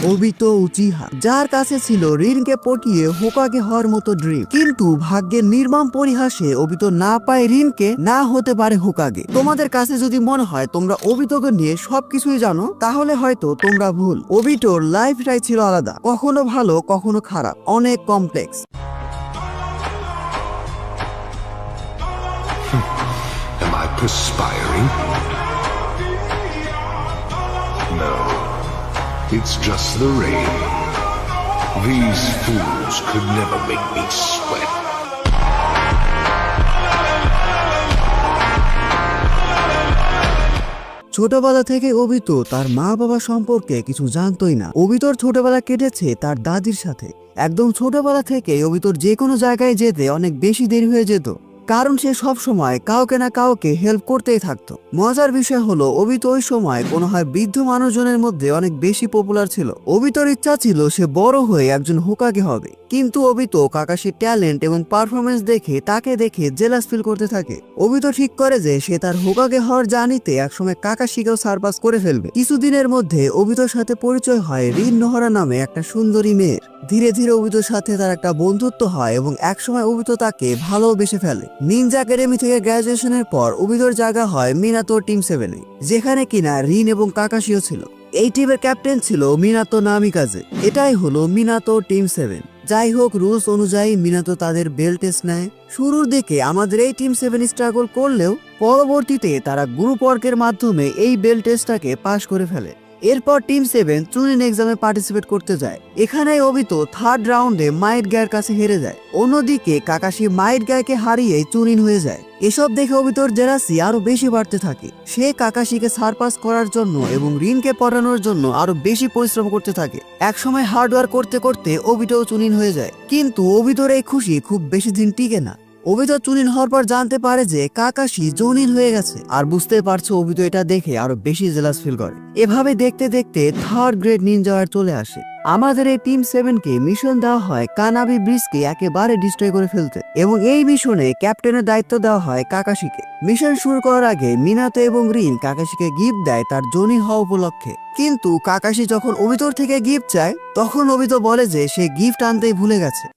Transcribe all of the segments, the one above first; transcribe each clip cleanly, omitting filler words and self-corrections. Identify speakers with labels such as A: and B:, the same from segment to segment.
A: Obito Uchiha, যার কাছে ছিল রিনকে পটিয়ে হোকাগে হওয়ার মতো ড্রিম। কিন্তু ভাগ্যের নির্মম পরিহাসে ওবিতো না পায় রিনকে, না হতে পারে হোকাগে। তোমাদের কাছে যদি মনে হয় তোমরা ওবিতোকে নিয়ে সবকিছুই জানো, তাহলে হয়তো তোমরা ভুল। ওবিতোর লাইফটাই ছিল আলাদা, কখনো ভালো কখনো খারাপ, অনেক complex.
B: Am I perspiring? No, it's just the rain. These fools could never make me sweat.
A: ছোটবেলা থেকে ওবিতো তার মা বাবা সম্পর্কে কিছু জানতোই না। ওবিতোর ছোটবেলা কেটেছে তার দাদির সাথে। একদম ছোটবেলা থেকে ওবিতোর যে কোনো জায়গায় যেতে অনেক বেশি দেরি হয়ে যেত, কারণ সে সব সময় কাউকে না কাউকে হেল্প করতেই থাকতো। মজার বিষয় হলো ওবিতো ওই সময় কোনো হয় বৃদ্ধ মানুষজনের মধ্যে অনেক বেশি পপুলার ছিল। ওবিতোর ইচ্ছা ছিল সে বড় হয়ে একজন হোকাগে হবে, কিন্তু ওবিতো কাকাশির ট্যালেন্ট এবং পারফরমেন্স দেখে তাকে দেখে জেলাস ফিল করতে থাকে। ওবিতো ঠিক করে যে সে তার হোকাগে হওয়ার জার্নিতে একসময় কাকাশিকেও সারপাস করে ফেলবে। কিছুদিনের মধ্যে ওবিতোর সাথে পরিচয় হয় রিন নোহরা নামে একটা সুন্দরী মেয়ের। ধীরে ধীরে ওবিতোর সাথে তার একটা বন্ধুত্ব হয় এবং একসময় ওবিতো তাকে ভালোবেসে ফেলে। নিনজা একাডেমি থেকে গ্রাজুয়েশনের পর ওবিতোর জায়গা হয় মিনাতো টিম 7-এ, যেখানে কিনা রিন এবং কাকাশিও ছিল। এই টিমের ক্যাপ্টেন ছিল মিনাতো নামিকাজে। এটাই হলো মিনাতো টিম 7। যাই হোক, রুলস অনুযায়ী মিনাতো তাদের বেল্ট টেস্ট নেয়। শুরুর দিকে আমাদের এই টিম 7 স্ট্রাগল করলেও পরবর্তীতে তারা গ্রুপ ওয়ার্কের মাধ্যমে এই বেল্ট টেস্টটাকে পাশ করে ফেলে। এরপর টিম 7 চুনিন এক্সামে পার্টিসিপেট করতে যায়। এখানে ওবিতো থার্ড রাউন্ডে মাইট গায়ের কাছে হেরে যায়। অন্যদিকে কাকাশি মাইট গায়কে হারিয়ে চুনিন হয়ে যায়। এসব দেখে ওবিতোর জেলাসি আরো বেশি বাড়তে থাকে। সে কাকাশিকে সারপাস করার জন্য এবং রিনকে পড়ানোর জন্য আরো বেশি পরিশ্রম করতে থাকে। একসময় হার্ডওয়ার্ক করতে করতে ওবিতোও চুনিন হয়ে যায়। কিন্তু ওবিতোর এই খুশি খুব বেশি দিন টিকে না। ওবিতো চুনিন হওয়ার পর জানতে পারে যে কাকাশি জোনিন হয়ে গেছে, আর বুঝতে পারছে ওবিতো এটা দেখে আরো বেশি জেলাস ফিল করে। এভাবে দেখতে দেখতে থার্ড গ্রেড নিনজা চলে আসে। আমাদের এই টিম 7-কে মিশন দেওয়া হয় কানাবি ব্রিজকে একেবারে ডিস্ট্রয় করে ফেলতে, এবং এই মিশনে ক্যাপ্টেনের দায়িত্ব দেওয়া হয় কাকাশিকে। মিশন শুরু করার আগে মিনাতো এবং রিন কাকাশিকে গিফট দেয় তার জোনিন হওয়া উপলক্ষে। কিন্তু কাকাশি যখন ওবিতোর থেকে গিফট চায়, তখন ওবিতো বলে যে সে গিফট আনতেই ভুলে গেছে।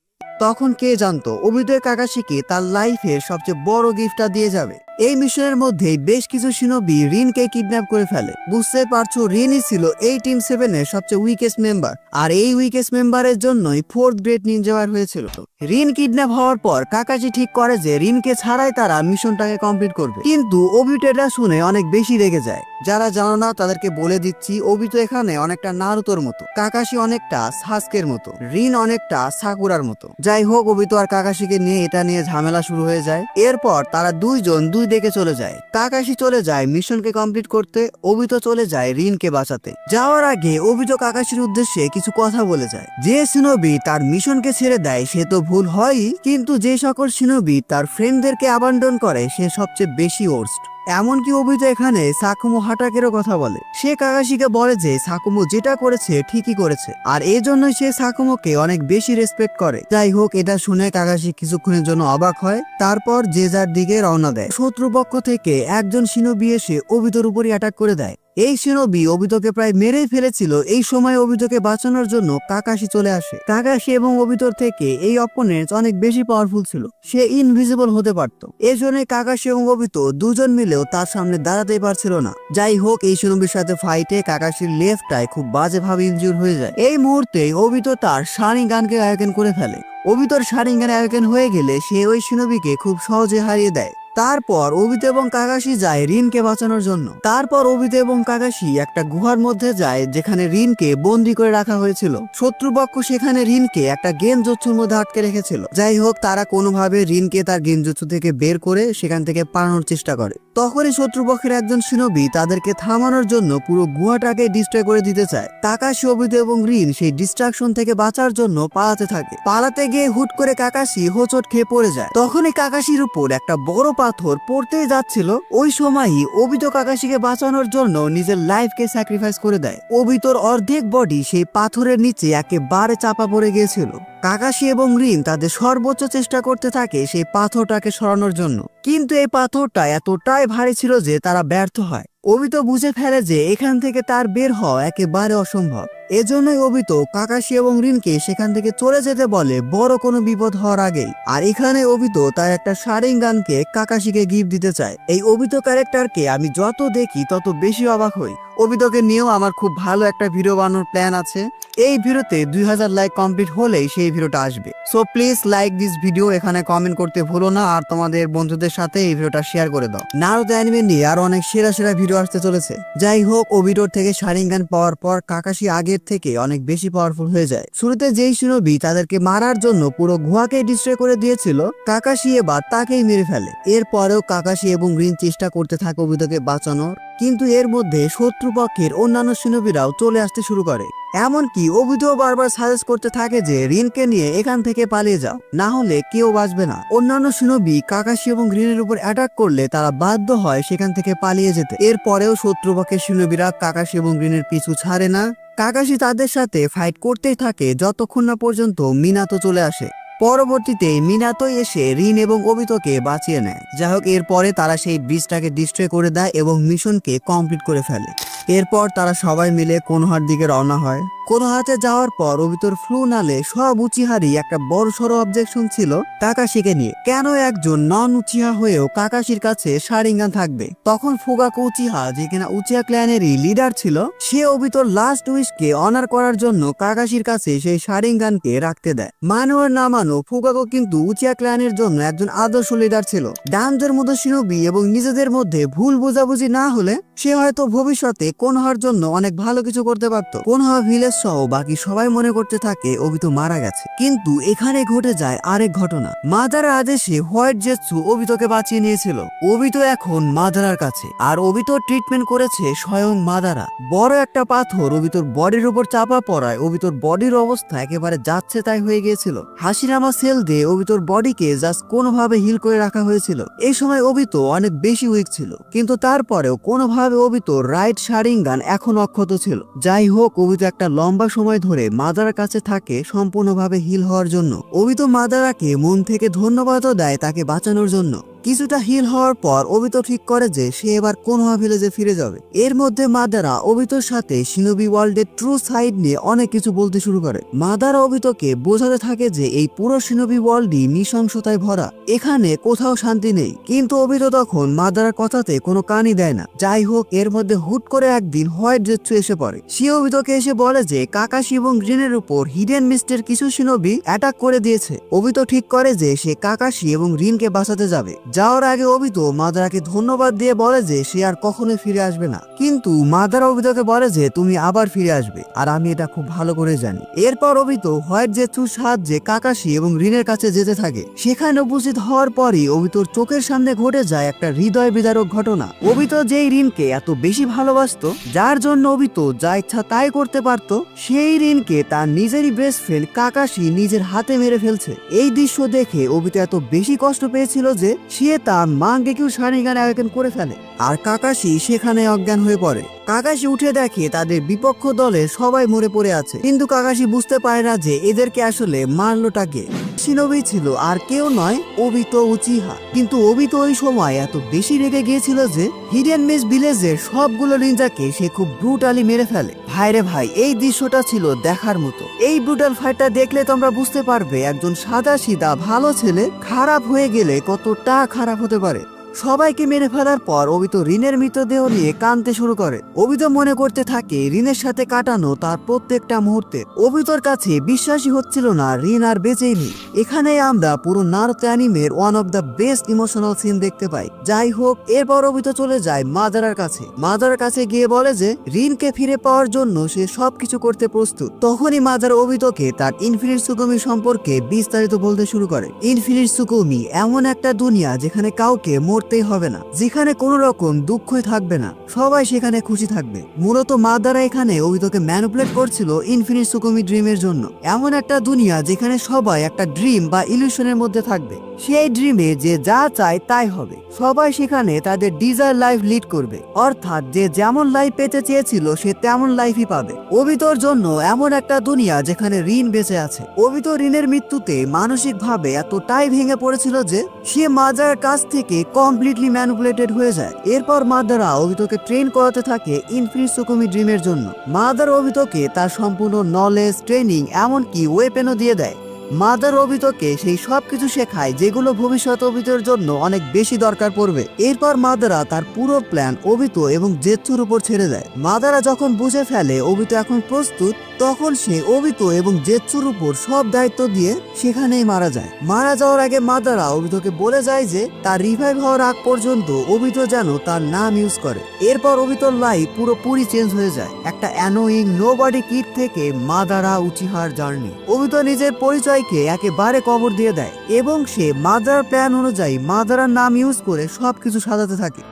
A: তখন কে জানতো ওবিতো কাকাশিকে তার লাইফের সবচেয়ে বড় গিফটটা দিয়ে যাবে। এই মিশনের মধ্যে বেশ কিছু শিনোবি রিনকে কিডন্যাপ করে ফেলে। বুঝতে পারছো, রিনই ছিল এই টিম 7-এর সবচেয়ে উইকেস্ট মেম্বার, আর এই উইকেস্ট মেম্বারের জন্যই ফোর্থ গ্রেড নিনজা হয়েছিল। রিন কিডন্যাপ হওয়ার পর কাকাশি ঠিক করে যে রিনকে ছাড়াই তারা মিশনটাকে কমপ্লিট করবে। কিন্তু ওবিতো এটা শুনে অনেক বেশি রেগে যায়। যারা জানো না তাদেরকে বলে দিচ্ছি, ওবিতো এখানে অনেকটা নারুতোর মতো, কাকাশি অনেকটা সাসকের মতো, রিন অনেকটা সাকুরার মতো। যাই হোক, ওবিতো আর কাকাশিকে নিয়ে এটা নিয়ে ঝামেলা শুরু হয়ে যায়। এরপর তারা দুইজন দুই দিকে চলে যায়। কাকাশি চলে যায় মিশনকে কমপ্লিট করতে, ওবিতো চলে যায় রিনকে বাঁচাতে। যাওয়ার আগে ওবিতো কাকাশির উদ্দেশ্যে কিছু কথা বলে যায়। যে শিনোবি তার মিশনকে ছেড়ে দেয় সে তো ভুল হয়ই, কিন্তু যে সকল শিনোবি তার ফ্রেন্ডদেরকে আবান্ডন করে সে সবচেয়ে বেশি ওর্স্ট। এমনকি ওবিতো এখানে সাকুমো হাটাকেরও কথা বলে। সে কাকাশিকে বলে যে সাকুমো যেটা করেছে ঠিকই করেছে, আর এই জন্যই সে সাকুমোকে অনেক বেশি রেসপেক্ট করে। যাই হোক, এটা শুনে কাকাশি কিছুক্ষণের জন্য অবাক হয়। তারপর যে যার দিকে রওনা দেয়। শত্রুপক্ষ থেকে একজন শিনোবি এসে ওবিতোর উপরই অ্যাটাক করে দেয়। এই শিনোবি ওবিতোকে প্রায় মেরেই ফেলেছিল। এই সময় ওবিতোকে বাঁচানোর জন্য কাকাশি চলে আসে। কাকাশি এবং ওবিতোর থেকে এই অপোনেন্ট অনেক বেশি পাওয়ারফুল ছিল, সে ইনভিজিবল হতে পারত। এই জন্য কাকাশি এবং ওবিতো দুজন মিলেও তার সামনে দাঁড়াতেই পারছিল না। যাই হোক, এই শিনোবির সাথে ফাইটে কাকাশির লেফটায় খুব বাজেভাবে ইনজিউর হয়ে যায়। এই মুহূর্তে ওবিতো তার শারিঙ্গানকে আয়োজন করে ফেলে। ওবিতোর শারিঙ্গান আয়োজন হয়ে গেলে সে ওই শিনোবিকে খুব সহজে হারিয়ে দেয়। তারপর ওবিতো এবং কাকাশি যায় রিনকে বাঁচানোর জন্য। তারপর ওবিতো এবং কাকাশি একটা গুহার মধ্যে যায় যেখানে রিনকে বন্দি করে রাখা হয়েছিল। শত্রুপক্ষ সেখানে রিনকে একটা গেনজুৎসুর মধ্যে আটকে রেখেছিল। যাই হোক, তারা কোনোভাবে রিনকে তার গেনজুৎসু থেকে বের করে সেখান থেকে পালানোর চেষ্টা করে। তখনই শত্রুপক্ষের একজন শিনোবি তাদেরকে থামানোর জন্য পুরো গুহাটাকে ডিস্ট্রয় করে দিতে চায়। কাকাশি, ওবিতো এবং রিন সেই ডিস্ট্রাকশন থেকে বাঁচার জন্য পালাতে থাকে। পালাতে গিয়ে হুট করে কাকাশি হোঁচট খেয়ে পড়ে যায়। তখনই কাকাশির উপর একটা বড় পাথর পড়তেই যাচ্ছিল। ওই সময়ই ওবিতো কাকাশিকে বাঁচানোর জন্য নিজের লাইফকে স্যাক্রিফাইস করে দেয়। ওবিতোর অর্ধেক বডি সেই পাথরের নিচে একেবারে চাপা পড়ে গিয়েছিল। কাকাশি এবং রিন তাদের সর্বোচ্চ চেষ্টা করতে থাকে সেই পাথরটাকে সরানোর জন্য, কিন্তু এই পাথরটা এতটাই ভারী ছিল যে তারা ব্যর্থ হয়। অবিতো বুঝে ফেলে যে এখান থেকে তার বের হওয়া একেবারে অসম্ভব। এজন্যই অবিতো কাকাশি এবং রিনকে সেখান থেকে চলে যেতে বলে বড় কোনো বিপদ হওয়ার আগেই। আর এখানে অবিতো তার একটা শারিঙ্গানকে কাকাশিকে গিফট দিতে চায়। এই অবিতো ক্যারেক্টারকে আমি যত দেখি তত বেশি অবাক হই। অবিতোকে নিয়েও আমার খুব ভালো একটা ভিডিও বানানোর প্ল্যান আছে। এই ভিডিওতে 2000 লাইক কমপ্লিট হলেই সেই ভিডিওটা আসবে। So please like this video, এখানে কমেন্ট করতে ভুলো না, আর তোমাদের বন্ধুদের সাথে এই ভিডিওটা শেয়ার করে দাও। নারুতো অ্যানিমে নিয়ে আরো অনেক সেরা সেরা ভিডিও আসতে চলেছে। যাই হোক, অবিটোর থেকে শারিঙ্গান পাওয়ার পর কাকাশি আগের থেকে অনেক বেশি পাওয়ারফুল হয়ে যায়। শুরুতে যেই শিনোবি তাদেরকে মারার জন্য পুরো গুহাকে ডিস্ট্রয় করে দিয়েছিল, কাকাশি এবার তাকেই মেরে ফেলে। এরপরেও কাকাশি এবং রিন চেষ্টা করতে থাকে অবিতোকে বাঁচানোর, কিন্তু এর মধ্যে শত্রুপক্ষের অন্যান্য শিনোবিরাও চলে আসতে শুরু করে। এমনকি অবিতো বারবার সাজেস্ট করতে থাকে যে রিনকে নিয়ে এখান থেকে পালিয়ে যাও, না হলে কেউ বাঁচবে না। অন্যান্য শিনোবি কাকাশি এবং রিনের উপর অ্যাটাক করলে তারা বাধ্য হয় সেখান থেকে পালিয়ে যেতে। এরপরেও শত্রুপক্ষের শিনোবিরা কাকাশি এবং রিনের পিছু ছাড়ে না। কাকাশি তাদের সাথে ফাইট করতেই থাকে যতক্ষণ না পর্যন্ত মিনাতো চলে আসে। পরবর্তীতে মিনাতো এসে রিন এবং অবিতোকে বাঁচিয়ে নেয়। যাই হোক, এরপরে তারা সেই ব্রিজটাকে ডিস্ট্রয় করে দেয় এবং মিশনকে কমপ্লিট করে ফেলে। এরপর তারা সবাই মিলে কোনোহার দিকে রওনা হয়। কোনোহাতে যাওয়ার পর অবিতোর ফ্লু নালে সব উচিহারই একটা বড় সড়ো অবজেকশন ছিল কাকাশিকে নিয়ে। কেন একজন নন উচিহা হয়েও কাকাশির কাছে শারিঙ্গান থাকবে? তখন ফুগাকো উচিহা, যে কিনা উচিহা ক্ল্যানেরই লিডার ছিল, সে অবিতোর লাস্ট উইশকে অনার করার জন্য কাকাশির কাছে সেই শারিঙ্গানকে রাখতে দেয়। মানো না মানো, ফুগাকো কিন্তু উচিহা ক্ল্যানের জন্য একজন আদর্শ লিডার ছিল। ডানদের মতো শিনোবি এবং নিজেদের মধ্যে ভুল বোঝাবুঝি না হলে সে হয়তো ভবিষ্যতে কোনোহার জন্য অনেক ভালো কিছু করতে পারত। কোনোহা ভিলেজ সহ বাকি সবাই মনে করতে থাকে অবিতো মারা গেছে, কিন্তু এখানে ঘটে যায় আরেক ঘটনা। মাদারার আদেশে হোয়াইট জেৎসু অবিতোকে বাঁচিয়ে নিয়েছিল। অবিতো এখন মাদারার কাছে, আর অবিতো ট্রিটমেন্ট করেছে স্বয়ং মাদারা। বড় একটা পাথর অবিতোর বডির উপর চাপা পড়ায় অবিতোর বডির অবস্থা একেবারে যাচ্ছে তাই হয়ে গিয়েছিল। হাসিরামা সেল দিয়ে অবিতোর বডিকে জাস্ট কোনোভাবে হিল করে রাখা হয়েছিল। এই সময় অবিতো অনেক বেশি উইক ছিল, কিন্তু তারপরেও কোনোভাবে অবিতো রাইট শারিঙ্গান এখন অক্ষত ছিল। যাই হোক, অবিতো একটা লম্বা সময় ধরে মাদারার কাছে থাকে সম্পূর্ণভাবে হিল হওয়ার জন্য। অবিতো মাদারাকে মন থেকে ধন্যবাদও দেয় তাকে বাঁচানোর জন্য। কিছুটা হিল হওয়ার পর অবিতো ঠিক করে যে সে এবার কোনোহা ভিলেজে ফিরে যাবে। এর মধ্যে মাদারা অবিতোর সাথে শিনোবি ওয়ার্ল্ডের ট্রু সাইড নিয়ে অনেক কিছু বলতে শুরু করে। মাদারা অবিতোকে বোঝাতে থাকে যে এই পুরো শিনোবি ওয়ার্ল্ডই নৃশংসতায় ভরা, এখানে কোথাও শান্তি নেই। কিন্তু অবিতো তখন মাদারার কথাতে কোনো কানই দেয় না। যাই হোক, এর মধ্যে হুট করে একদিন হোয়াইট জেৎসু এসে পড়ে। সে অবিতোকে এসে বলে যে কাকাশি এবং গ্রিনের উপর হিডেন মিস্টের কিছু শিনোবি অ্যাটাক করে দিয়েছে। অবিতো ঠিক করে যে সে কাকাশি এবং রিনকে বাঁচাতে যাবে। যাওয়ার আগে অবিতো মাদারাকে ধন্যবাদ দিয়ে বলে যে সে আর কখনোই ফিরে আসবে না, কিন্তু মাদারা অবিতোকে বলে যে তুমি আবার ফিরে আসবে, আর আমি এটা খুব ভালো করে জানি। এরপর অবিতো হোয়াইট জেৎসুর সাহায্যে কাকাশি এবং রিনের কাছে যেতে থাকে। সেখানে উপস্থিত হওয়ার পরই অবিতোর চোখের সামনে ঘটে যায় একটা হৃদয় বিদারক ঘটনা। অবিতো যেই রিনকে এত বেশি ভালোবাসতো, যার জন্য অবিতো যা ইচ্ছা তাই করতে পারত, সেই রিনকে তার নিজেরই বেস্ট ফ্রেন্ড কাকাশি নিজের হাতে মেরে ফেলছে। এই দৃশ্য দেখে অবিতো এত বেশি কষ্ট পেয়েছিল যে সে তার মাঙ্গেকেও শারিঙ্গান অ্যাওয়েকেন করে ফেলে, আর কাকাশি সেখানে অজ্ঞান হয়ে পড়ে। কাকাশি উঠে দেখে তাদের বিপক্ষ দলে সবাই মরে পড়ে আছে, কিন্তু কাকাশি বুঝতে পারে না যে এদেরকে আসলে মারলোটাকে। শিনোবি ছিল আর কেউ নয়, অবিতো উচিহা। কিন্তু অবিতো ওই সময় এত বেশি রেগে গিয়েছিল যে হিডেন মিস ভিলেজের সবগুলো নিনজাকে সে খুব ব্রুটালি মেরে ফেলে। ভাইরে ভাই, এই দৃশ্যটা ছিল দেখার মতো। এই ব্রুটাল ফাইটটা দেখলে তোমরা বুঝতে পারবে একজন সাদা সিধা ভালো ছেলে খারাপ হয়ে গেলে কতটা খারাপ হতে পারে। সবাইকে মেরে ফেলার পর অবিতো রিনের মৃতদেহ নিয়ে কাঁদতে শুরু করে। অবিতো মনে করতে থাকে রিনের সাথে কাটানো তার প্রত্যেকটা মুহূর্তে। অবিতোর কাছে বিশ্বাসই হচ্ছিল না রিন আর বেঁচেই নেই। এখানেই আমরা পুরো নারুতো অ্যানিমের one of the best emotional scene দেখতে পাই। যাই হোক, এরপর অবিতো চলে যায় মাদারার কাছে। মাদারার কাছে গিয়ে বলে যে রিনকে ফিরে পাওয়ার জন্য সে সবকিছু করতে প্রস্তুত। তখনই মাদারা অবিতোকে তার ইনফিনিট সুকুমি সম্পর্কে বিস্তারিত বলতে শুরু করে। ইনফিনিট সুকুমি এমন একটা দুনিয়া যেখানে কাউকে করতেই হবে না, যেখানে কোনো রকম দুঃখই থাকবে না, সবাই সেখানে খুশি থাকবে। মূলত মাদারা এখানে অবিতোকে ম্যানিপুলেট করছিল ইনফিনিট সুকুমি ড্রিমের জন্য। এমন একটা দুনিয়া যেখানে সবাই একটা ড্রিম বা ইলিউশনের মধ্যে থাকবে। সেই ড্রিমে যে যা চায় তাই হবে। সবাই সেখানে তাদের ডিজায়ার লাইফ লিড করবে, অর্থাৎ যে যেমন লাইফ পেতে চেয়েছিল সে তেমন লাইফই পাবে। অবিতোর জন্য এমন একটা দুনিয়া যেখানে রিন বেঁচে আছে। অবিতো রিনের মৃত্যুতে মানসিকভাবে এতটাই ভেঙে পড়েছিল যে সে মাদারার কাছ থেকে কম কমপ্লিটলি ম্যানিপুলেটেড হয়ে যায়। এরপর মাদারা ওবিতোকে ট্রেন করাতে থাকে ইনফিনিট সুকুমি ড্রিমের জন্য। মাদারা ওবিতোকে তার সম্পূর্ণ নলেজ, ট্রেনিং, এমনকি ওয়েপেনও দিয়ে দেয়। মাদার ওবিতোকে সেই সবকিছু শেখায় যেগুলো ভবিষ্যৎ ওবিতোর জন্য অনেক বেশি দরকার পড়বে। এরপর মাদারা তার পুরো প্ল্যান ওবিতো এবং জেৎসুর উপর ছেড়ে দেয়। মাদারা যখন বুঝে ফেলে ওবিতো এখন প্রস্তুত, তখন সে ওবিতো এবং জেৎসুর উপর সব দায়িত্ব দিয়ে সেখানেই মারা যায়। মারা যাওয়ার আগে মাদারা ওবিতোকে বলে যায় যে তার রিভাইভ হওয়ার আগ পর্যন্ত ওবিতো যেন তার নাম ইউজ করে। এরপর ওবিতোর লাইফ পুরোপুরি চেঞ্জ হয়ে যায়। একটা অ্যানোয়িং নোবডি কিড থেকে মাদারা উচিহার জার্নি। ওবিতো নিজের পরিচয়কে একেবারে কবর দিয়ে দেয় এবং সে মাদারার প্ল্যান অনুযায়ী মাদারার নাম ইউজ করে সবকিছু সাজাতে থাকে।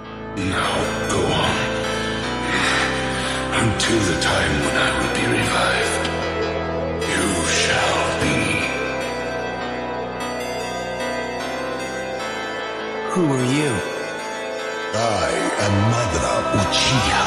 B: Now go on. Until the time when I will be revived, you shall be.
C: Who are you?
B: I am Madara Uchiha.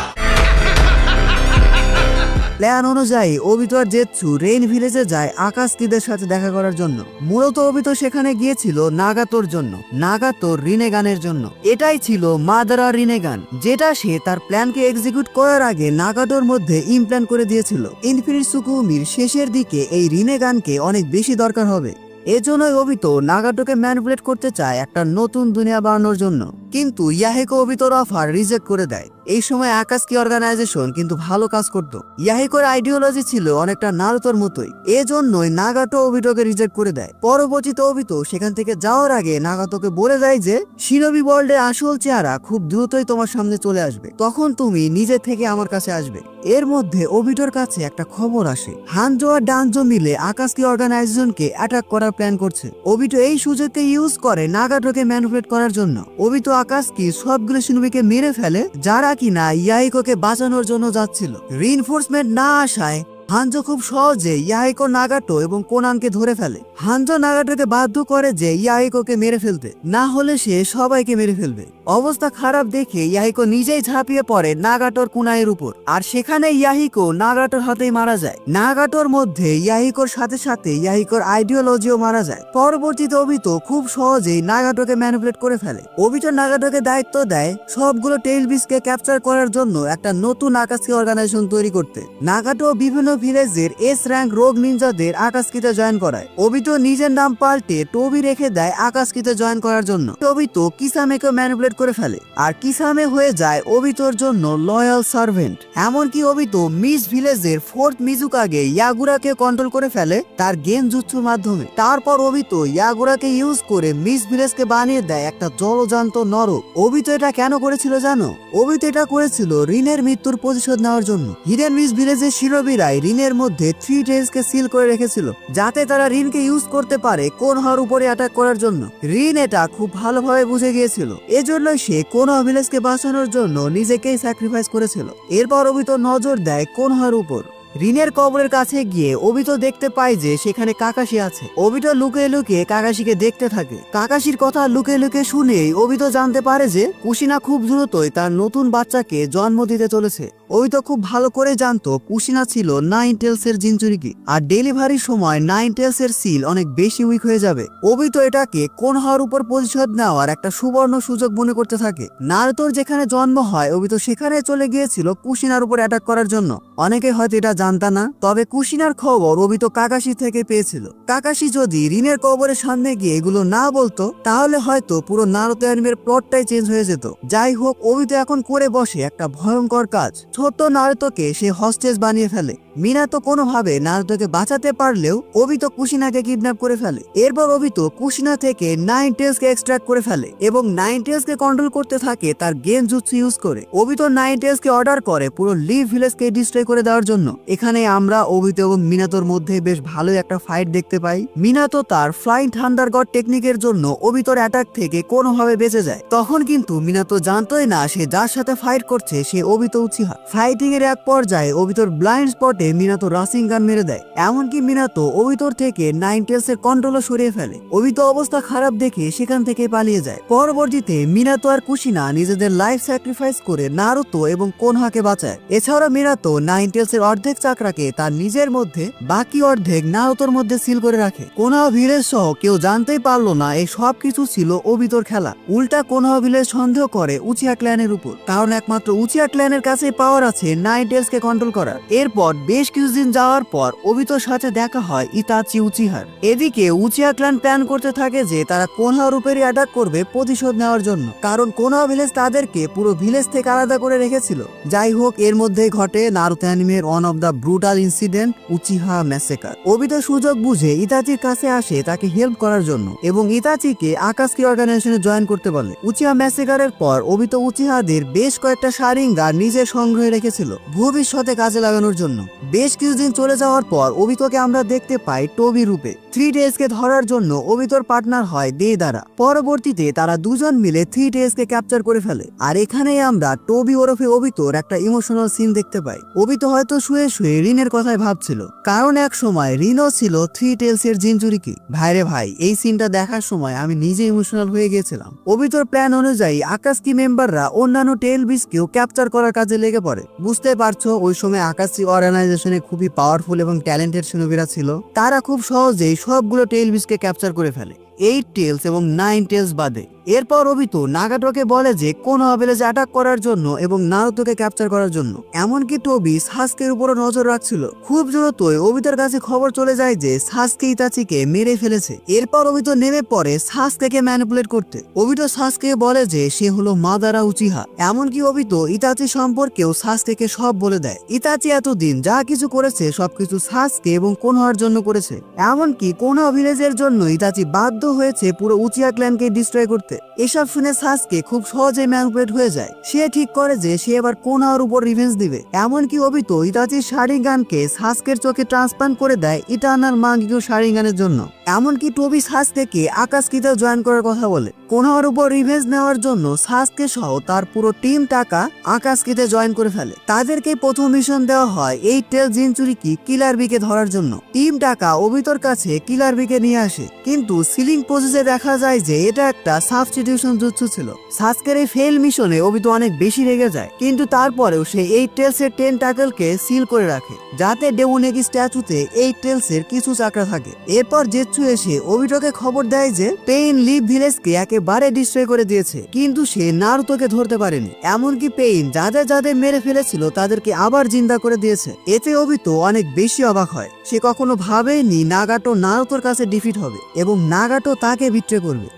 A: Plan অনুযায়ী ওবিতো আর জেৎসু রেইন ভিলেজে যায় আকাশকিদের সাথে দেখা করার জন্য। মূলত ওবিতো সেখানে গিয়েছিল নাগাতোর জন্য, নাগাতোর রিনেগানের জন্য। এটাই ছিল মাদারা রিনেগান, যেটা সে তার প্ল্যানকে এক্সিকিউট করার আগে নাগাতোর মধ্যে ইমপ্ল্যান্ট করে দিয়েছিল। ইনফিনিট সুকুমির শেষের দিকে এই রিনেগানকে অনেক বেশি দরকার হবে। এজন্যই ওবিতো নাগাটোকে ম্যানিপুলেট করতে চায় একটা নতুন দুনিয়া বানানোর জন্য, কিন্তু ইয়াহিকো ওবিতোর অফার রিজেক্ট করে দেয়। এই সময় আকাশকি অর্গানাইজেশন কিন্তু ভালো কাজ করত। ইয়াহিকোর আইডিওলজি ছিল অনেকটা নারুতোর মতোই, এজন্যই নাগাটো ওবিতোকে রিজেক্ট করে দেয়। পরবর্তীতে ওবিতো সেখান থেকে যাওয়ার আগে নাগাতোকে বলে দেয় যে শিনোবি ওয়ার্ল্ডের আসল চেহারা খুব দ্রুতই তোমার সামনে চলে আসবে, তখন তুমি নিজে থেকে আমার কাছে আসবে। এর মধ্যে ওবিতোর কাছে একটা খবর আসে, হানজো আর ডানজো মিলে আকাশকি অর্গানাইজেশনকে অ্যাটাক করার প্ল্যান করছে। ওবিতো এই সুযোগকে ইউজ করে নাগাটোকে ম্যানিপুলেট করার জন্য। ওবিতো আকাশকি সবগুলো শিনোবিকে মেরে ফেলে যারা কিনা ইয়াহিকোকে বাঁচানোর জন্য যাচ্ছিল। রিইনফোর্সমেন্ট না আসায় হানজো খুব সহজে ইয়াহিকো, নাগাটো এবং কোনানকে ধরে ফেলে। হানজো নাগাটোকে বাধ্য করে যে ইয়াহিকোকে মেরে ফেলতে, না হলে সে সবাইকে মেরে ফেলবে। অবস্থা খারাপ দেখে ইয়াহিকো নিজেই ঝাঁপিয়ে পড়ে নাগাটোর কুনাইয়ের উপর, আর সেখানে ইয়াহিকো নাগাটোর হাতেই মারা যায়। নাগাটোর মধ্যে ইয়াহিকোর সাথে সাথে ইয়াহিকোর আইডিওলজিও মারা যায়। পরবর্তীতে ওবিতো খুব সহজেই নাগাটোকে ম্যানিপুলেট করে ফেলে। ওবিতো নাগাটোকে দায়িত্ব দেয় সবগুলো টেইলবিসকে ক্যাপচার করার জন্য একটা নতুন আকাশকি অর্গানাইজেশন তৈরি করতে। নাগাটো বিভিন্ন ভিলেজের এস র্যাঙ্ক রোগ নিনজাদের আকাশকিতে জয়েন করায়। ওবিতো নিজের নাম পাল্টে টোবি রেখে দেয় আকাশকিতে জয়েন করার জন্য। ওবিতো কিসামেকে ম্যানিপুলেট করে ফেলে, আর কিসামে হয়ে যায় ওবিতোর জন্য লয়াল সার্ভেন্ট। এমনকি ওবিতো মিস ভিলেজের ফোর্থ মিজুকাগে ইয়াগুরাকে কন্ট্রোল করে ফেলে তার গেনজুৎসুর মাধ্যমে। তারপর ওবিতো ইয়াগুরাকে ইউজ করে মিস ভিলেজকে বানিয়ে দেয় একটা জলজান্ত নরক। ওবিতো এটা কেন করেছিল জানো? ওবিতো এটা করেছিল রিনের মৃত্যুর প্রতিশোধ নেওয়ার জন্য। হিডেন মিস ভিলেজের শিরোবিরাই রিনের মধ্যে 3 টেইলসকে সিল করে রেখেছিল, যাতে তারা রিনকে ইউজ করতে পারে কোনহার উপরে অ্যাটাক করার জন্য। রিন এটা খুব ভালোভাবে বুঝে গিয়েছিল, এজন্য সে কোনহা ভিলেজকে বাঁচানোর জন্য নিজেকেই স্যাক্রিফাইস করেছিল। এরপর ওবিতো নজর দেয় কোনহার উপর। রিনের কবরের কাছে গিয়ে ওবিতো দেখতে পায় যে সেখানে কাকাশি আছে। ওবিতো লুকিয়ে লুকিয়ে কাকাশিকে দেখতে থাকে। কাকাশির কথা লুকিয়ে লুকিয়ে শুনেই ওবিতো জানতে পারে যে কুশিনা খুব দ্রুতই তার নতুন বাচ্চাকে জন্ম দিতে চলেছে। ওবিতো খুব ভালো করে জানতো কুশিনা ছিল 9 টেলসের জিনচুরিকি, আর ডেলিভারির সময় 9 টেলসের সিল অনেক বেশি উইক হয়ে যাবে। ওবিতো এটাকে কোনহার উপর প্রতিশোধ নেওয়ার একটা সুবর্ণ সুযোগ মনে করতে থাকে। নারুতোর যেখানে জন্ম হয় ওবিতো সেখানে চলে গিয়েছিল কুশিনার উপর অ্যাটাক করার জন্য। অনেকে হয়তো এটা জানতা না, তবে কুশিনার খবর ওবিতো কাকাশি থেকে পেয়েছিল। কাকাশি যদি রিনের কবরের সামনে গিয়ে এগুলো না বলতো তাহলে হয়তো পুরো নারুতো অ্যানিমের প্লটটাই চেঞ্জ হয়ে যেত। যাই হোক, ওবিতো এখন করে বসে একটা ভয়ঙ্কর কাজ। ছোট্ট নারুতোকে সে হস্টেজ বানিয়ে ফেলে। মিনাতো কোনোভাবে নারুতোকে বাঁচাতে পারলেও ওবিতো কুশিনাকে কিডন্যাপ করে ফেলে। এরপর ওবিতো কুশিনা থেকে 9 টেলসকে এক্সট্রাক্ট করে ফেলে এবং 9 টেলসকে কন্ট্রোল করতে থাকে তার গেনজুৎসু ইউজ করে। ওবিতো 9 টেলসকে অর্ডার করে পুরো লিভ ভিলেজকে ডিস্ট্রয় করে দেওয়ার জন্য। এখানে আমরা ওবিতো এবং মিনাতোর মধ্যে বেশ ভালোই একটা ফাইট দেখতে পাই। মিনাতো তার ফ্লাইং থান্ডার গড টেকনিকের জন্য ওবিতোর অ্যাটাক থেকে কোনোভাবে বেঁচে যায়। তখন কিন্তু মিনাতো জানতোই না সে যার সাথে ফাইট করছে সে ওবিতো উচিহা। ফাইটিং এর এক পর্যায়ে ওবিতোর ব্লাইন্ড স্পটে মিনাতো রাসিং গান মেরে দেয়। এমনকি মিনাতো ওবিতোর থেকে 9 টেলসের কন্ট্রোলও সরিয়ে ফেলে। ওবিতো অবস্থা খারাপ দেখে সেখান থেকে পালিয়ে যায়। পরবর্তীতে মিনাতো আর কুশিনা নিজেদের লাইফ স্যাক্রিফাইস করে নারুতো এবং কোনহাকে বাঁচায়। এছাড়াও মিনাতো 9 টেলসের অর্ধেক চাকরাকে তার নিজের মধ্যে, বাকি অর্ধেক নারুতোর মধ্যে সিল করে রাখে। কোনোহা ভিলেজ সহ কেউ জানতেই পারলো না এই সব কিছু ছিল অবিতোর খেলা। উল্টা কোনোহা ভিলেজ সন্দেহ করে উচিহা ক্ল্যানের উপর, কারণ একমাত্র উচিহা ক্ল্যানের কাছে পাওয়ার আছে নাইন টেলস কে কন্ট্রোল করার। এরপর বেশ কিছুদিন যাওয়ার পর অবিতোর সাথে দেখা হয় ইতাচি উচিহার। এদিকে উচিহা ক্ল্যান প্ল্যান করতে থাকে যে তারা কোনোহার উপরই অ্যাটাক করবে প্রতিশোধ নেওয়ার জন্য, কারণ কোনোহা ভিলেজ তাদেরকে পুরো ভিলেজ থেকে আলাদা করে রেখেছিল। যাই হোক, এর মধ্যেই ঘটে নারুতো অ্যানিমের one of the brutal incident, Uchiha massacre. Obito সুযোগ বুঝে ইতাচির কাছে আসে তাকে হেল্প করার জন্য এবং ইতাচিকে আকাশকি অর্গানাইজেশনে জয়েন করতে বলে। উচিহা ম্যাসেকারের পর অবিতো উচিহাদের বেশ কয়েকটা শারিঙ্গান নিজের সংগ্রহে রেখেছিল ভবিষ্যতে কাজে লাগানোর জন্য। বেশ কিছুদিন চলে যাওয়ার পর অবিতোকে আমরা দেখতে পাই টোবি রূপে। 3 ডেজ কে ধরার জন্য অবিতোর পার্টনার হয় দেদারা। পরবর্তীতে তারা দুজন মিলে 3 ডেজ কে ক্যাপচার করে ফেলে। আর এখানেই আমরা টোবি ওরফে অবিতোর একটা ইমোশনাল সিন দেখতে পাই। অবিতো হয়তো শুয়ে শুয়ে রিনের কথাই ভাবছিল, কারণ এক সময় রিনও ছিল 3 টেলস এর জিনচুরিকি। ভাইরে ভাই, এই সিনটা দেখার সময় আমি নিজে ইমোশনাল হয়ে গেছিলাম। অবিতোর প্ল্যান অনুযায়ী আকাশকি মেম্বাররা অন্যান্য টেল বিসকেও ক্যাপচার করার কাজে লেগে পড়ে। বুঝতে পারছো, ওই সময় আকাশকি অর্গানাইজেশনে খুবই পাওয়ারফুল এবং ট্যালেন্টেড সিনোবিরা ছিল। তারা খুব সহজেই সবগুলো টেল বিসকে ক্যাপচার করে ফেলে, 8 টেলস এবং 9 টেলস বাদে। এরপর অবিতো নাগাটোকে বলে যে কোনোহা ভিলেজে অ্যাটাক করার জন্য এবং নারুতোকে ক্যাপচার করার জন্য। এমনকি টোবি সাসকের উপরও নজর রাখছিল। খুব দ্রুতই অবিতোর কাছে খবর চলে যায় যে সাসকে ইতাচিকে মেরে ফেলেছে। এরপর অবিতো নেমে পড়ে সাসকেকে ম্যানিপুলেট করতে। অবিতো সাসকে বলে যে সে হলো মাদারা উচিহা। এমনকি অবিতো ইতাচি সম্পর্কেও সাসকেকে সব বলে দেয়। ইতাচি এতদিন যা কিছু করেছে সবকিছু সাসকে এবং কোনোহার জন্য করেছে। এমনকি কোনোহা ভিলেজের জন্য ইতাচি বাধ্য হয়েছে পুরো উচিহা ক্ল্যানকে ডিস্ট্রয় করতে। এসব শুনে সাসকে খুব সহজে ম্যানিপুলেট হয়ে যায়। সে ঠিক করে যে সে এবার কোনোহার উপর রিভেঞ্জ দিবে। এমনকি অবিতো ইতাচির শারিঙ্গানকে সাসকের চোখে ট্রান্সপ্লান্ট করে দেয় ইটারনাল মাঙ্গিকু শারিঙ্গানের জন্য। এমনকি টোবি সাসকেকে আকাশকিতে জয়েন করার কথা বলে। কোনোহার উপর রিভেঞ্জ নেওয়ার জন্য সাসকে সহ তার পুরো টিম টাকা আকাশকিতে জয়েন করে ফেলে। তাদেরকে প্রথম মিশন দেওয়া হয় 8 টেল জিনচুরিকি কিলার বিকে ধরার জন্য। টিম টাকা অবিতোর কাছে কিলার বিকে নিয়ে আসে, কিন্তু সিলিং প্রসেসে দেখা যায় যে এটা একটা সাবস্টিটিউশন জুৎসু ছিল। সাসকের এই ফেল মিশনে অবিতো অনেক বেশি রেগে যায়, কিন্তু তারপরেও সে 8 টেলস এর 10 টাকলকে সিল করে রাখে, যাতে ডেউনেগি স্ট্যাচুতে 8 টেলস এর কিছু চাকরা থাকে। এরপর জেৎসু এসে অবিটোকে খবর দেয় যে পেইন লিভ ভিলেজকে একেবারে ডিস্ট্রয় করে দিয়েছে, কিন্তু সে নারুতোকে ধরতে পারেনি। এমনকি পেইন যাদের যাদের মেরে ফেলেছিল তাদেরকে আবার জিন্দা করে দিয়েছে। এতে অবিতো অনেক বেশি অবাক হয়। সে কখনো ভাবেনি নাগাটো নারুতোর কাছে ডিফিট হবে এবং নাগাটো তাকে বিট্রে করবে।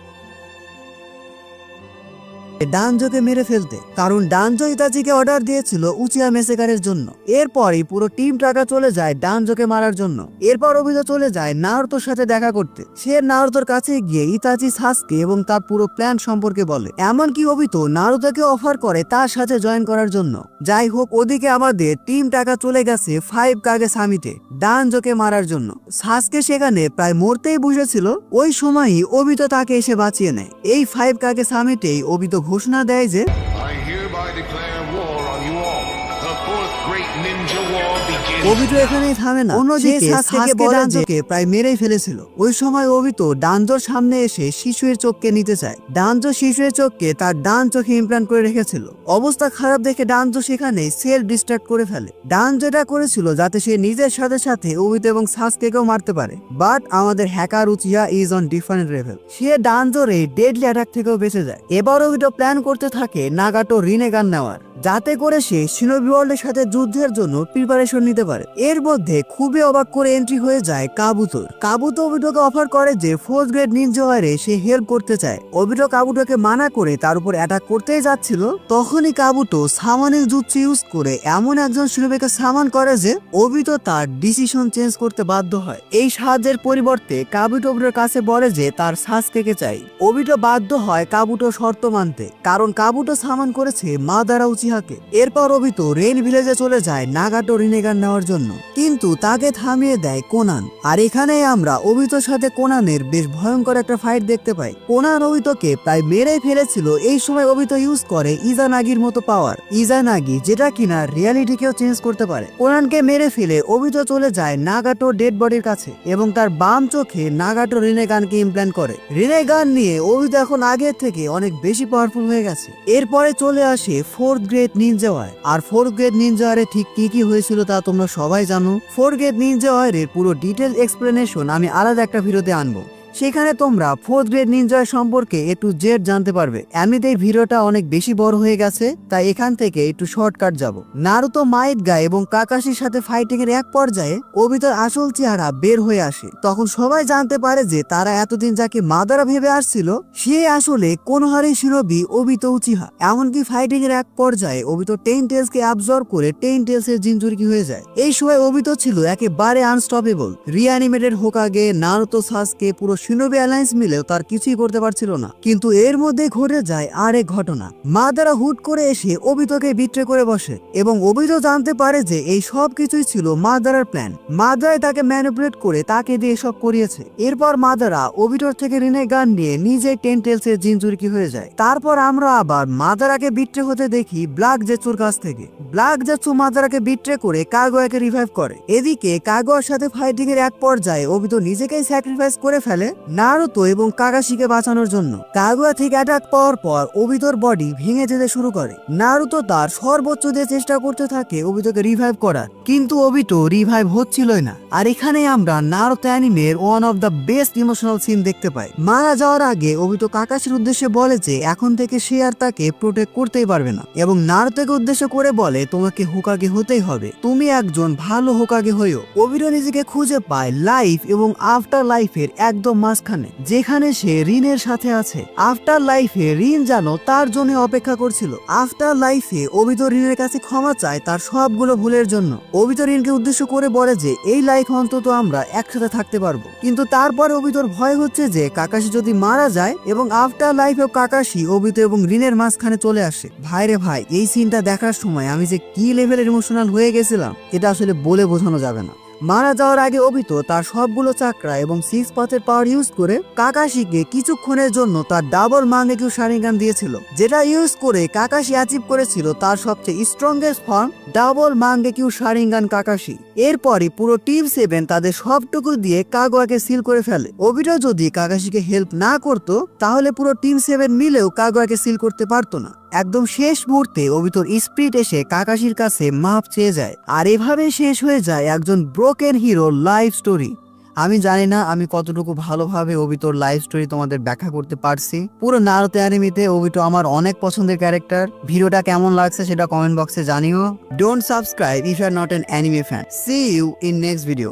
A: ডানজোকে মেরে ফেলতে, কারণ ডানজো ইতাচিকে অর্ডার দিয়েছিল উচিহা ম্যাসেকারের জন্য। এরপরই পুরো টিম টাকা চলে যায় ডানজোকে মারার জন্য। এরপর অবিতো চলে যায় নারুতোর সাথে দেখা করতে। সে নারুতোর কাছে গিয়ে ইতাচি সাসকে এবং তার পুরো প্ল্যান সম্পর্কে বলে। এমনকি অবিতো নারুতোকে অফার করে তার সাথে জয়েন করার জন্য। যাই হোক, ওদিকে আমাদের টিম টাকা চলে গেছে 5 কাগে সামিটে ডানজোকে মারার জন্য। সাসকে সেখানে প্রায় মরতেই বসেছিল, ওই সময়ই অবিতো তাকে এসে বাঁচিয়ে নেয়। এই 5 কাগে সামিটেই অবিতো ঘোষণা দেয় যে
B: I hereby declare war on you all. The fourth great ninja war begins.
A: অবিতো এখানেই থামে না। অন্যদিকে সাসকে ডানজোকে প্রায় মেরেই ফেলেছিল। ওই সময় অবিতো ডানজোর সামনে এসে শিশুর চোখকে নিতে চায়। ডানজো শিশুর চোখকে তার ডান চোখে ইমপ্লান্ট করে রেখেছিল। অবস্থা খারাপ দেখে ডানজো সেখানে সেল ডিস্ট্রাক্ট করে ফেলে। ডানজো এটা করেছিল যাতে সে নিজের সাথে সাথে অবিতো এবং সাসকেকেও মারতে পারে। বাট আমাদের hacker Uchiha is on different level. সে ডানজোর এই ডেডলি অ্যাটাক থেকেও বেঁচে যায়। এবার অবিতো প্ল্যান করতে থাকে নাগাটো রিনেগান নেওয়ার, যাতে করে সে শিনোবি ওয়ার্ল্ডের সাথে যুদ্ধের জন্য প্রিপারেশন নিতে পারে। এর মধ্যে খুবই অবাক করে এন্ট্রি হয়ে যায় কাবুতোর। কাবুতো অবিটোকে অফার করে যে 4th গ্রেড নিনজা ওয়ারে সে হেল্প করতে চায়। অবিটো কাবুটোকে মানা করে তার উপর অ্যাটাক করতেই যাচ্ছিল, তখনই কাবুতো সামানিক জুৎসু ইউজ করে এমন একজন শিনোবিকে সামান করে যে অবিটো তার ডিসিশন চেঞ্জ করতে বাধ্য হয়। এই সাহায্যের পরিবর্তে কাবুটো অবিটোর কাছে বলে যে তার সাসকেকে চাই। অবিটো বাধ্য হয় কাবুটো শর্ত মানতে, কারণ কাবুটো সামান করেছে মাদারা উচিহাকে। এরপর অবিতো রেন ভিলেজে চলে যায় নাগাটো রিনেগান নেওয়ার জন্য, কিন্তু তাকে থামিয়ে দেয় কোনান। আর এখানেই আমরা অবিতোর সাথে কোনানের বেশ ভয়ঙ্কর একটা ফাইট দেখতে পাই। কোনান অবিতোকে প্রায় মেরেই ফেলেছিল। এই সময় অবিতো ইউজ করে ইজানাগির মতো পাওয়ার, ইজানাগি, যেটা কিনা রিয়ালিটিকেও চেঞ্জ করতে পারে। কোনানকে মেরে ফেলে অবিতো চলে যায় নাগাটো ডেড বডির কাছে এবং তার বাম চোখে নাগাটো রিনেগানকে ইমপ্ল্যান্ট করে। রিনেগান নিয়ে অবিতো এখন আগের থেকে অনেক বেশি পাওয়ারফুল হয়ে গেছে। এরপরে চলে আসে 4th গ্রেড নিনজা ওয়ার। আর 4th গ্রেড নিনজা ওয়ারে ঠিক কি কি হয়েছিল তা তোমরা তোমরা সবাই জানো। ফোর্থ নিনজা ওয়ারের পুরো ডিটেল এক্সপ্লেনেশন আমি আলাদা একটা ভিডিওতে আনবো, সেখানে তোমরা 4th গ্রেড নিনজা সম্পর্কে একটু জেড জানতে পারবে। এমনিতে এই ভিডিওটা অনেক বেশি বড় হয়ে গেছে, তাই এখান থেকে একটু শর্টকাট যাব। নারুতো মাইদগা এবং কাকাশির সাথে ফাইটিং এর এক পর্যায়ে ওবিতোর আসল চেহারা বের হয়ে আসে। তখন সবাই জানতে পারে যে তারা এতদিন যাকে মাদারা ভেবে আসছিল সে আসলে কোনোহারে শিরোবি ওবিতো উচিহা। এমনকি ফাইটিং এর এক পর্যায়ে ওবিতো 10 টেলস কে অ্যাবজর্ব করে 10 টেলস এর জিনচুরকি হয়ে যায়। এই সময় ওবিতো ছিল একেবারে আনস্টপেবল। রিঅ্যানিমেটেড হোকাগে, নারুতো, সাসকে, পুরো শিনোবি অ্যালায়েন্স মিলেও তার কিছুই করতে পারছিল না। কিন্তু এর মধ্যে ঘটে যায় আরেক ঘটনা। মাদারা হুট করে এসে ওবিতোকে বিট্রে করে বসে এবং ওবিতো জানতে পারে যে এই সব কিছুই ছিল মাদারার প্ল্যান। মাদারাই তাকে ম্যানিপুলেট করে তাকে দিয়ে সব করিয়েছে। এরপর মাদারা ওবিটোর থেকে রিনে গান নিয়ে নিজে 10 টেলস এর জিনচুরকি হয়ে যায়। তারপর আমরা আবার মাদারাকে বিট্রে হতে দেখি ব্ল্যাক জেৎসুর কাছ থেকে। ব্ল্যাক জেৎসু মাদারাকে বিট্রে করে কাগুয়াকে রিভাইভ করে। এদিকে কাগুয়ার সাথে ফাইটিং এর এক পর্যায়ে ওবিতো নিজেকেই স্যাক্রিফাইস করে ফেলে নারুতো এবং কাকাশিকে বাঁচানোর জন্য। কাগুয়া থেকে অ্যাটাক পাওয়ার পর ওবিতোর বডি ভেঙে যেতে শুরু করে। নারুতো তার সর্বোচ্চ দিয়ে চেষ্টা করতে থাকে ওবিতোকে রিভাইভ করার, কিন্তু ওবিতো রিভাইভ হচ্ছিলই না। আর এখানে আমরা নারুতো অ্যানিমের one of the best emotional scene দেখতে পাই। মারা যাওয়ার আগে ওবিতো কাকাশির উদ্দেশ্যে বলে যে এখন থেকে সে আর তাকে প্রোটেক্ট করতেই পারবে না, এবং নারুতোকে উদ্দেশ্য করে বলে তোমাকে হোকাগে হতেই হবে, তুমি একজন ভালো হোকাগে হইও। ওবিতো নিজেকে খুঁজে পায় লাইফ এবং আফটার লাইফের একদম মাঝখানে, যেখানে সে রিনের সাথে আছে। আফটার লাইফে রিন যেন তার জন্য অপেক্ষা করছিল। আফটার লাইফে ওবিতো রিনের কাছে ক্ষমা চায় তার সবগুলো ভুলের জন্য। ওবিতো রিনকে উদ্দেশ্য করে বলে যে এই লাইফ অন্তত আমরা একসাথে থাকতে পারবো। কিন্তু তারপরে ওবিতোর ভয় হচ্ছে যে কাকাশি যদি মারা যায় এবং আফটার লাইফে কাকাশি ওবিতো এবং রিনের মাঝখানে চলে আসে। ভাইরে ভাই, এই সিনটা দেখার সময় আমি যে কি লেভেলের ইমোশনাল হয়ে গেছিলাম এটা আসলে বলে বোঝানো যাবে না। মারা যাওয়ার আগে ওবিতো তার সবগুলো চাকরা এবং 6 পাথের পাওয়ার ইউজ করে কাকাশিকে কিছুক্ষণের জন্য তার ডাবল মাঙ্গেকিউ শারিঙ্গান দিয়েছিল, যেটা ইউজ করে কাকাশি অ্যাচিভ করেছিল তার সবচেয়ে strongest form double Mangekyo Sharingan Kakashi. এরপরই পুরো টিম 7 তাদের সবটুকু দিয়ে কাগুয়াকে সিল করে ফেলে। ওবিতো যদি কাকাশিকে হেল্প না করত তাহলে পুরো টিম 7 মিলেও কাগুয়াকে সিল করতে পারতো না। একদম শেষ মুহূর্তে ওবিতোর স্পিরিট এসে কাকাশির কাছে মাপ চেয়ে যায়, আর এভাবে শেষ হয়ে যায় একজন ব্রোকেন হিরো লাইফ স্টোরি। আমি জানি না আমি কতটুকু ভালোভাবে ওবিতোর লাইফ স্টোরি তোমাদের ব্যাখ্যা করতে পারছি। পুরো নারুতো অ্যানিমেতে ওবিতো আমার অনেক পছন্দের ক্যারেক্টার। ভিডিওটা কেমন লাগছে সেটা কমেন্ট বক্সে জানিও। Don't subscribe if you are not an anime fan. See you in next video.